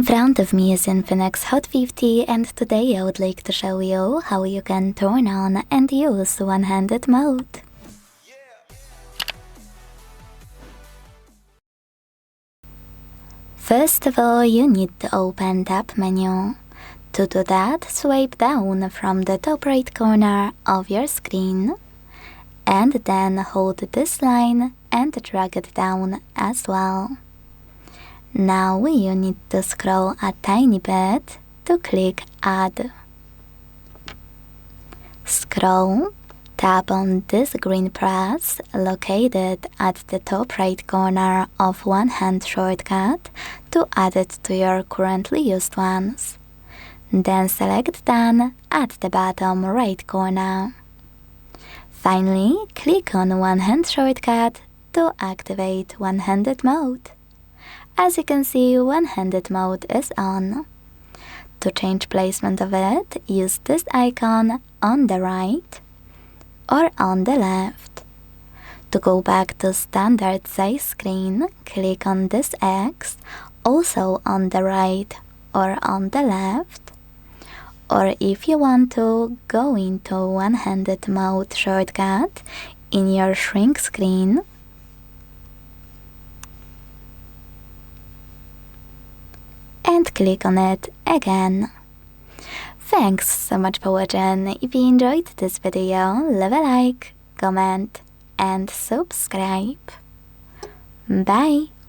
In front of me is INFINIX Hot 50, and today I would like to show you how you can turn on and use one-handed mode. First of all, you need to open Tab menu. To do that, swipe down from the top right corner of your screen, and then hold this line and drag it down as well. Now you need to scroll a tiny bit to click Add. Scroll, tap on this green press located at the top right corner of one-hand shortcut to add it to your currently used ones. Then select Done at the bottom right corner. Finally, click on one-hand shortcut to activate one-handed mode. As you can see, one-handed mode is on. To change placement of it, use this icon on the right or on the left. To go back to standard size screen, click on this X, also on the right or on the left. Or if you want to, go into one-handed mode shortcut in your shrink screen and click on it again. Thanks so much for watching. If you enjoyed this video, leave a like, comment and subscribe. Bye!